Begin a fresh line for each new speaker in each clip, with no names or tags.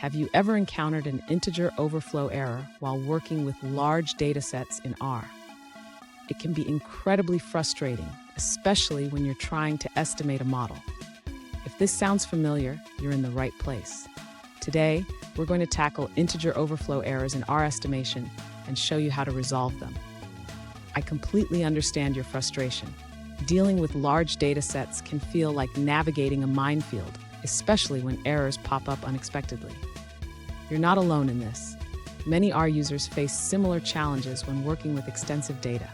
Have you ever encountered an integer overflow error while working with large datasets in R? It can be incredibly frustrating, especially when you're trying to estimate a model. If this sounds familiar, you're in the right place. Today, we're going to tackle integer overflow errors in R estimation and show you how to resolve them. I completely understand your frustration. Dealing with large datasets can feel like navigating a minefield, especially when errors pop up unexpectedly. You're not alone in this. Many R users face similar challenges when working with extensive data.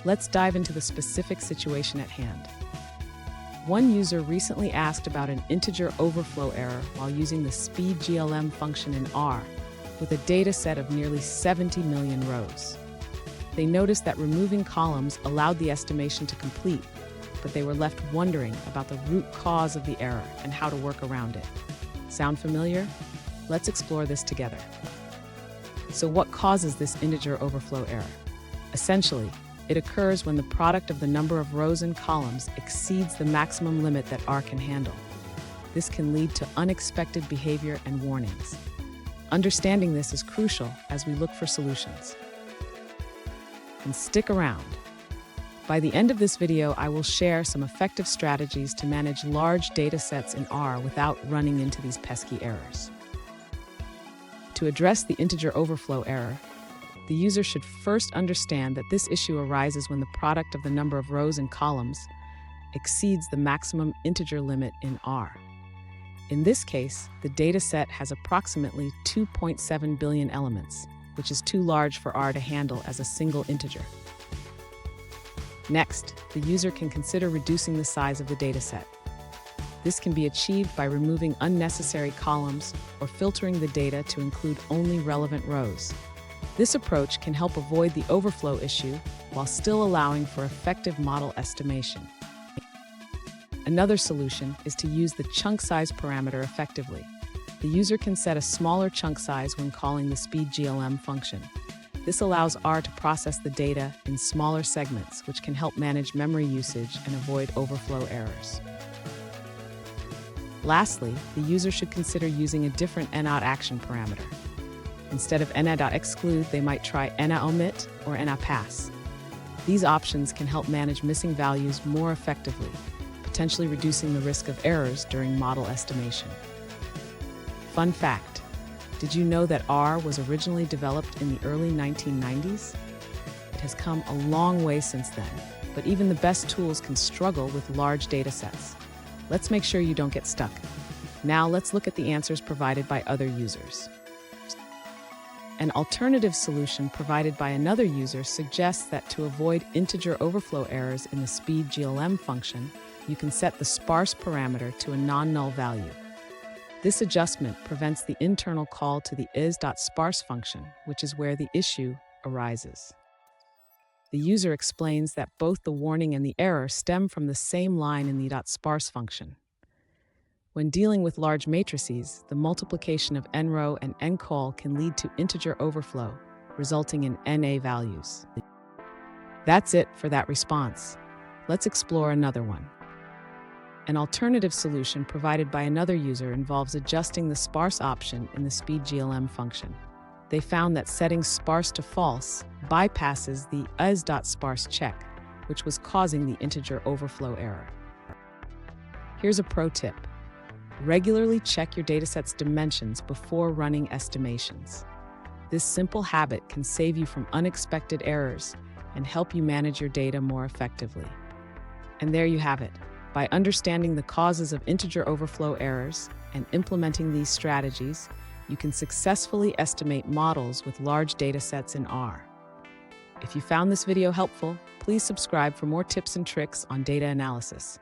Let's dive into the specific situation at hand. One user recently asked about an integer overflow error while using the speedglm function in R with a data set of nearly 70 million rows. They noticed that removing columns allowed the estimation to complete, but they were left wondering about the root cause of the error and how to work around it. Sound familiar? Let's explore this together. So what causes this integer overflow error? Essentially, it occurs when the product of the number of rows and columns exceeds the maximum limit that R can handle. This can lead to unexpected behavior and warnings. Understanding this is crucial as we look for solutions. And stick around. By the end of this video, I will share some effective strategies to manage large data sets in R without running into these pesky errors. To address the integer overflow error, the user should first understand that this issue arises when the product of the number of rows and columns exceeds the maximum integer limit in R. In this case, the data set has approximately 2.7 billion elements, which is too large for R to handle as a single integer. Next, the user can consider reducing the size of the dataset. This can be achieved by removing unnecessary columns or filtering the data to include only relevant rows. This approach can help avoid the overflow issue while still allowing for effective model estimation. Another solution is to use the chunk size parameter effectively. The user can set a smaller chunk size when calling the speedglm function. This allows R to process the data in smaller segments, which can help manage memory usage and avoid overflow errors. Lastly, the user should consider using a different NOT-action parameter. Instead of NA.exclude, they might try NA.omit or NA.pass. These options can help manage missing values more effectively, potentially reducing the risk of errors during model estimation. Fun fact, did you know that R was originally developed in the early 1990s? It has come a long way since then, but even the best tools can struggle with large data sets. Let's make sure you don't get stuck. Now let's look at the answers provided by other users. An alternative solution provided by another user suggests that to avoid integer overflow errors in the speedglm function, you can set the sparse parameter to a non-null value. This adjustment prevents the internal call to the is.sparse function, which is where the issue arises. The user explains that both the warning and the error stem from the same line in the .sparse function. When dealing with large matrices, the multiplication of nrow and ncol can lead to integer overflow, resulting in NA values. That's it for that response. Let's explore another one. An alternative solution provided by another user involves adjusting the sparse option in the speedglm function. They found that setting sparse to false bypasses the is.sparse check, which was causing the integer overflow error. Here's a pro tip. Regularly check your dataset's dimensions before running estimations. This simple habit can save you from unexpected errors and help you manage your data more effectively. And there you have it. By understanding the causes of integer overflow errors and implementing these strategies, you can successfully estimate models with large datasets in R. If you found this video helpful, please subscribe for more tips and tricks on data analysis.